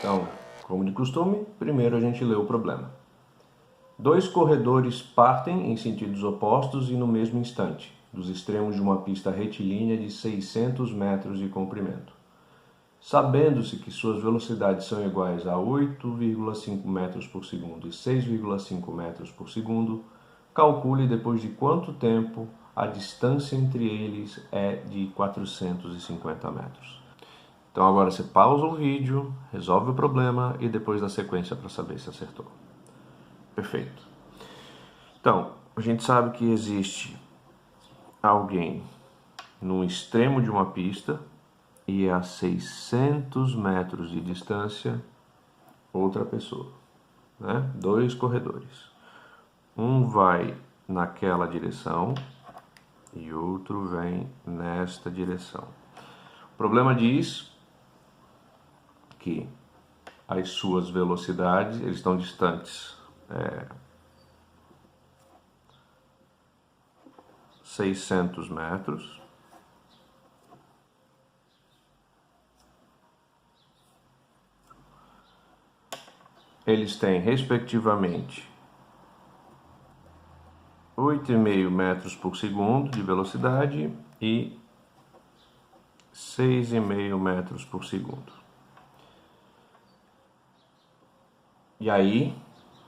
Então, como de costume, primeiro a gente lê o problema. Dois corredores partem em sentidos opostos e no mesmo instante, dos extremos de uma pista retilínea de 600 metros de comprimento. Sabendo-se que suas velocidades são iguais a 8,5 metros por segundo e 6,5 metros por segundo, calcule depois de quanto tempo a distância entre eles é de 450 metros. Então agora você pausa o vídeo, resolve o problema e depois dá sequência para saber se acertou. Perfeito. Então, a gente sabe que existe alguém no extremo de uma pista e a 600 metros de distância outra pessoa, né? Dois corredores. Um vai naquela direção e outro vem nesta direção. O problema diz que as suas velocidades, eles estão distantes 600 metros. Eles têm, respectivamente, 8,5 metros por segundo de velocidade e 6,5 metros por segundo. E aí,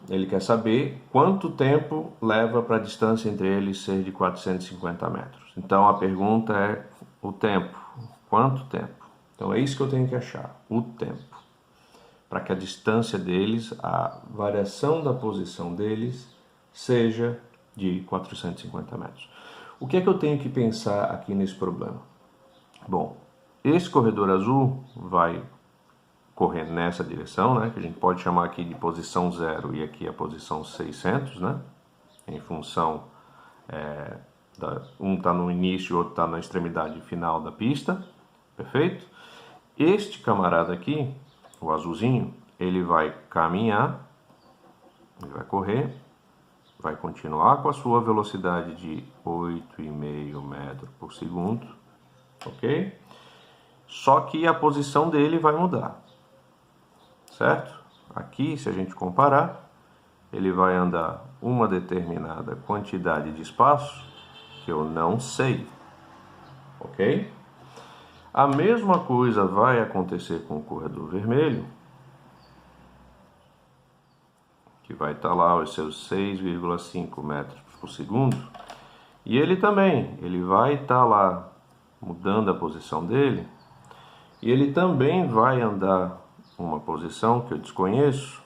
ele quer saber quanto tempo leva para a distância entre eles ser de 450 metros. Então, a pergunta é o tempo. Quanto tempo? Então, é isso que eu tenho que achar, o tempo. Para que a distância deles, a variação da posição deles, seja de 450 metros. O que é que eu tenho que pensar aqui nesse problema? Bom, esse corredor azul vai correr nessa direção, né, que a gente pode chamar aqui de posição 0 e aqui a posição 600, né, em função, um está no início e o outro está na extremidade final da pista, perfeito? Este camarada aqui, o azulzinho, ele vai caminhar, ele vai correr, vai continuar com a sua velocidade de 8,5 metros por segundo, ok? Só que a posição dele vai mudar. Certo? Aqui, se a gente comparar, ele vai andar uma determinada quantidade de espaço que eu não sei, ok? A mesma coisa vai acontecer com o corredor vermelho, que vai estar lá os seus 6,5 metros por segundo, e ele também, ele vai estar lá mudando a posição dele, e ele também vai andar uma posição que eu desconheço,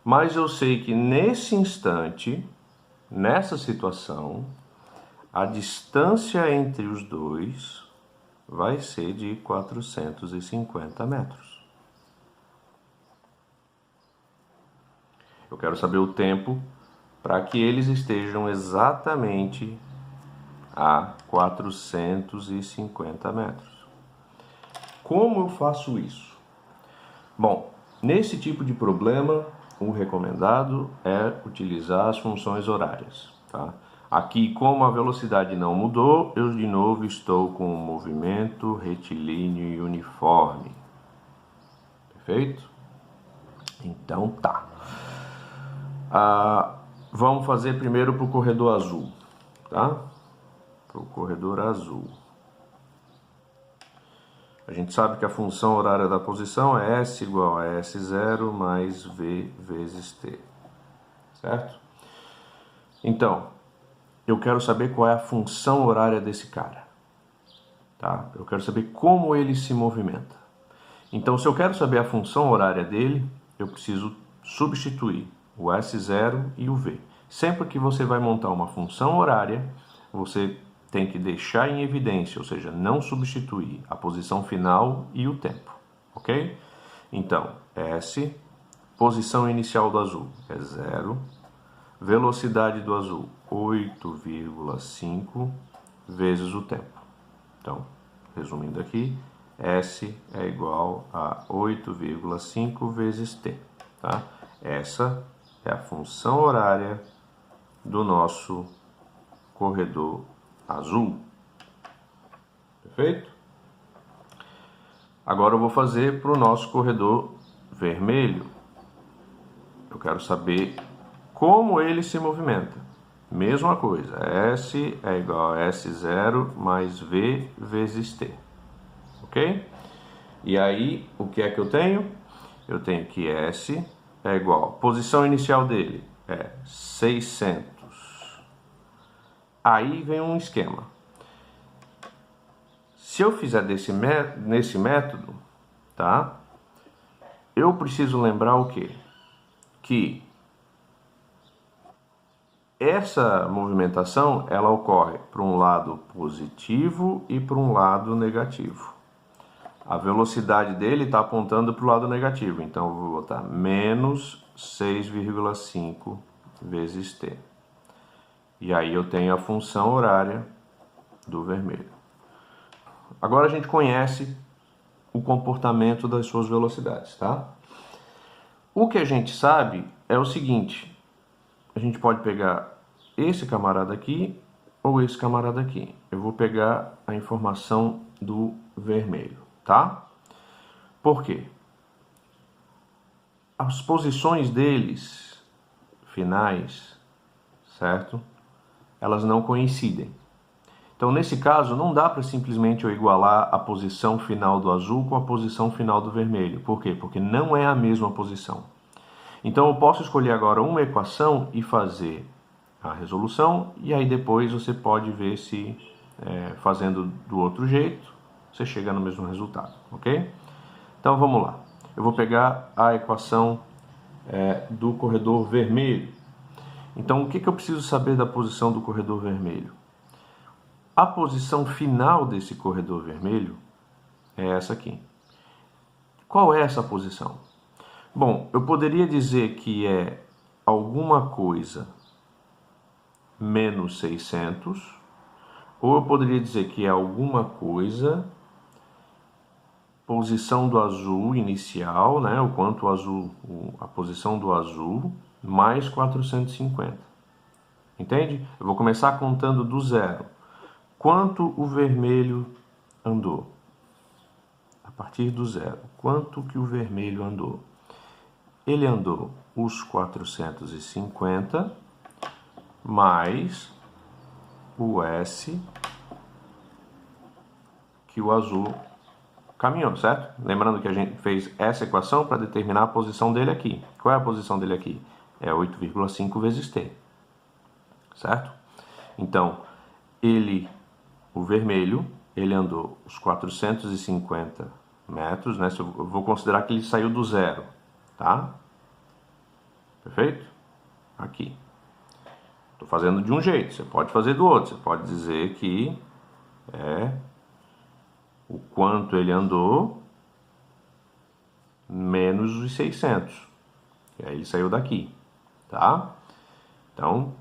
mas eu sei que nesse instante, nessa situação, a distância entre os dois vai ser de 450 metros. Eu quero saber o tempo para que eles estejam exatamente a 450 metros. Como eu faço isso? Bom, nesse tipo de problema, o recomendado é utilizar as funções horárias. Tá? Aqui, como a velocidade não mudou, eu de novo estou com um movimento retilíneo e uniforme. Perfeito? Então tá. Vamos fazer primeiro para o corredor azul. Tá? Para o corredor azul. A gente sabe que a função horária da posição é S igual a S0 mais V vezes T, certo? Então, eu quero saber qual é a função horária desse cara, tá? Eu quero saber como ele se movimenta. Então, se eu quero saber a função horária dele, eu preciso substituir o S0 e o V. Sempre que você vai montar uma função horária, você tem que deixar em evidência, ou seja, não substituir a posição final e o tempo, ok? Então, S, posição inicial do azul é 0, velocidade do azul 8,5 vezes o tempo. Então, resumindo aqui, S é igual a 8,5 vezes T, tá? Essa é a função horária do nosso corredor azul. Perfeito? Agora eu vou fazer para o nosso corredor vermelho. Eu quero saber como ele se movimenta. Mesma coisa, S é igual a S0 mais V vezes T. Ok? E aí, o que é que eu tenho? Eu tenho que S é igual, posição inicial dele é 600. Aí vem um esquema. Se eu fizer nesse método, tá? Eu preciso lembrar o quê? Que essa movimentação, ela ocorre para um lado positivo e para um lado negativo. A velocidade dele está apontando para o lado negativo, então eu vou botar menos 6,5 vezes t. E aí eu tenho a função horária do vermelho. Agora a gente conhece o comportamento das suas velocidades, tá? O que a gente sabe é o seguinte: a gente pode pegar esse camarada aqui ou esse camarada aqui. Eu vou pegar a informação do vermelho, tá? Por quê? As posições deles finais, certo? Elas não coincidem. Então, nesse caso, não dá para simplesmente eu igualar a posição final do azul com a posição final do vermelho. Por quê? Porque não é a mesma posição. Então, eu posso escolher agora uma equação e fazer a resolução, e aí depois você pode ver se, fazendo do outro jeito, você chega no mesmo resultado, ok? Então, vamos lá. Eu vou pegar a equação do corredor vermelho. Então, o que eu preciso saber da posição do corredor vermelho? A posição final desse corredor vermelho é essa aqui. Qual é essa posição? Bom, eu poderia dizer que é alguma coisa menos 600, ou eu poderia dizer que é alguma coisa, posição do azul inicial, né, o quanto o azul, a posição do azul, mais 450. Entende? Eu vou começar contando do zero. Quanto o vermelho andou? A partir do zero. Quanto que o vermelho andou? Ele andou os 450 mais o S que o azul caminhou, certo? Lembrando que a gente fez essa equação para determinar a posição dele aqui. Qual é a posição dele aqui? É 8,5 vezes T, certo? Então, o vermelho, ele andou os 450 metros, né? Eu vou considerar que ele saiu do zero, tá? Perfeito? Aqui. Estou fazendo de um jeito, você pode fazer do outro. Você pode dizer que é o quanto ele andou menos os 600. E aí ele saiu daqui, tá? Então,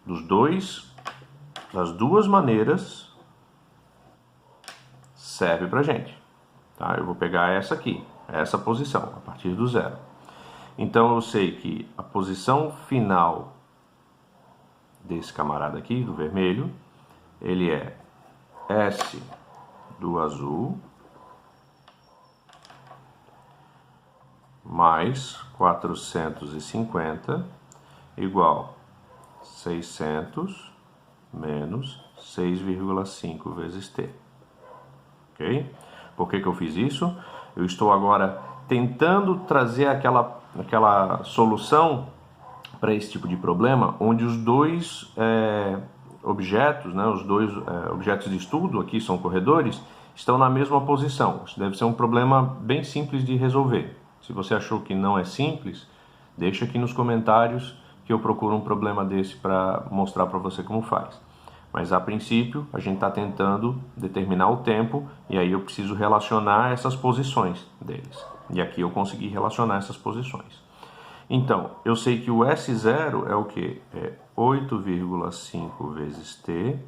das duas maneiras serve pra gente, tá? Eu vou pegar essa aqui, essa posição, a partir do zero. Então, eu sei que a posição final desse camarada aqui, do vermelho, ele é S do azul mais 450 igual 600 menos 6,5 vezes T. Ok? Por que eu fiz isso? Eu estou agora tentando trazer aquela solução para esse tipo de problema, onde os dois objetos, né, os dois objetos de estudo, aqui são corredores, estão na mesma posição. Isso deve ser um problema bem simples de resolver. Se você achou que não é simples, deixa aqui nos comentários que eu procuro um problema desse para mostrar para você como faz. Mas a princípio, a gente está tentando determinar o tempo e aí eu preciso relacionar essas posições deles. E aqui eu consegui relacionar essas posições. Então, eu sei que o S0 é o que? É 8,5 vezes T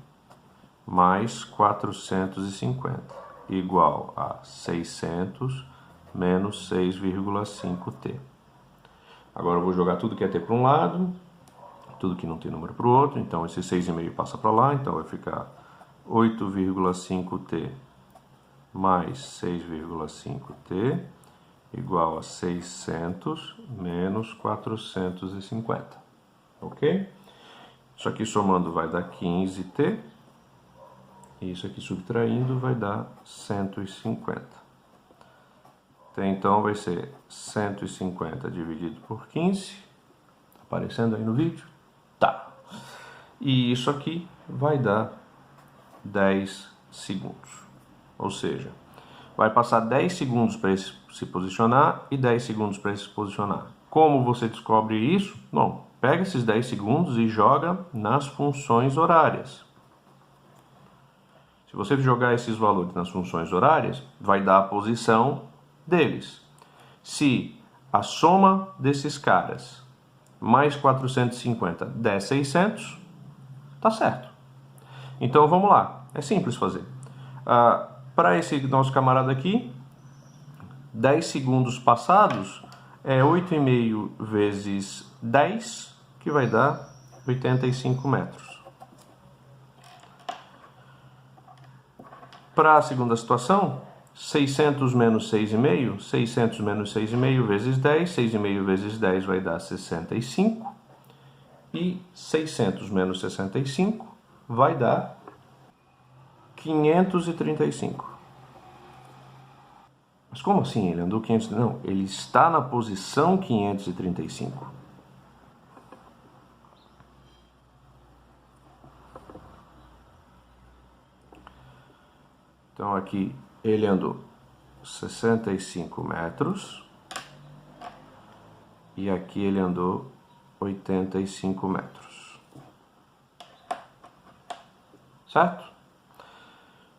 mais 450, igual a 600 menos 6,5T. Agora eu vou jogar tudo que é T para um lado, tudo que não tem número para o outro, então esse 6,5 passa para lá, então vai ficar 8,5T mais 6,5t igual a 600 menos 450, ok? Isso aqui somando vai dar 15t, e isso aqui subtraindo vai dar 150. Então vai ser 150 dividido por 15, aparecendo aí no vídeo? Tá. E isso aqui vai dar 10 segundos. Ou seja, vai passar 10 segundos para ele se posicionar e 10 segundos para ele se posicionar. Como você descobre isso? Bom, pega esses 10 segundos e joga nas funções horárias. Se você jogar esses valores nas funções horárias, vai dar a posição deles. Se a soma desses caras mais 450 der 600, tá certo. Então vamos lá, é simples fazer. Para esse nosso camarada aqui, 10 segundos passados é 8,5 vezes 10, que vai dar 85 metros. Para a segunda situação, 600 menos 6,5, 600 menos 6,5 vezes 10, 6,5 vezes 10 vai dar 65, e 600 menos 65 vai dar 535. Mas como assim ele andou 500? Não, ele está na posição 535. Então aqui ele andou 65 metros e aqui ele andou 85 metros. Certo?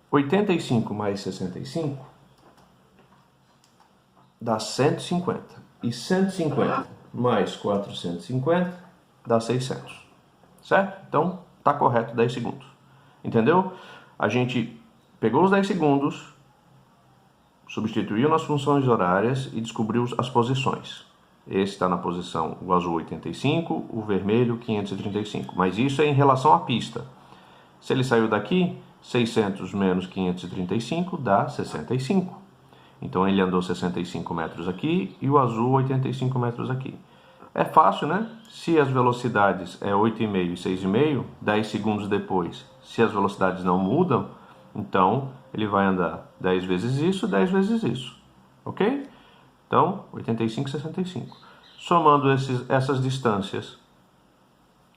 85 mais 65 dá 150. E 150 mais 450 dá 600. Certo? Então, tá correto 10 segundos. Entendeu? A gente pegou os 10 segundos, substituiu nas funções horárias e descobriu as posições. Esse está na posição, o azul 85, o vermelho 535. Mas isso é em relação à pista. Se ele saiu daqui, 600 menos 535 dá 65. Então ele andou 65 metros aqui e o azul 85 metros aqui. É fácil, né? Se as velocidades é 8,5 e 6,5, 10 segundos depois, se as velocidades não mudam, então ele vai andar 10 vezes isso, 10 vezes isso. Ok? Então, 85 e 65. Somando essas distâncias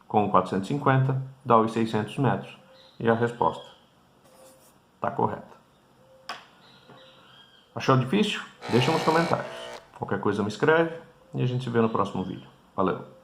com 450, dá os 600 metros. E a resposta está correta. Achou difícil? Deixa nos comentários. Qualquer coisa me escreve e a gente se vê no próximo vídeo. Valeu!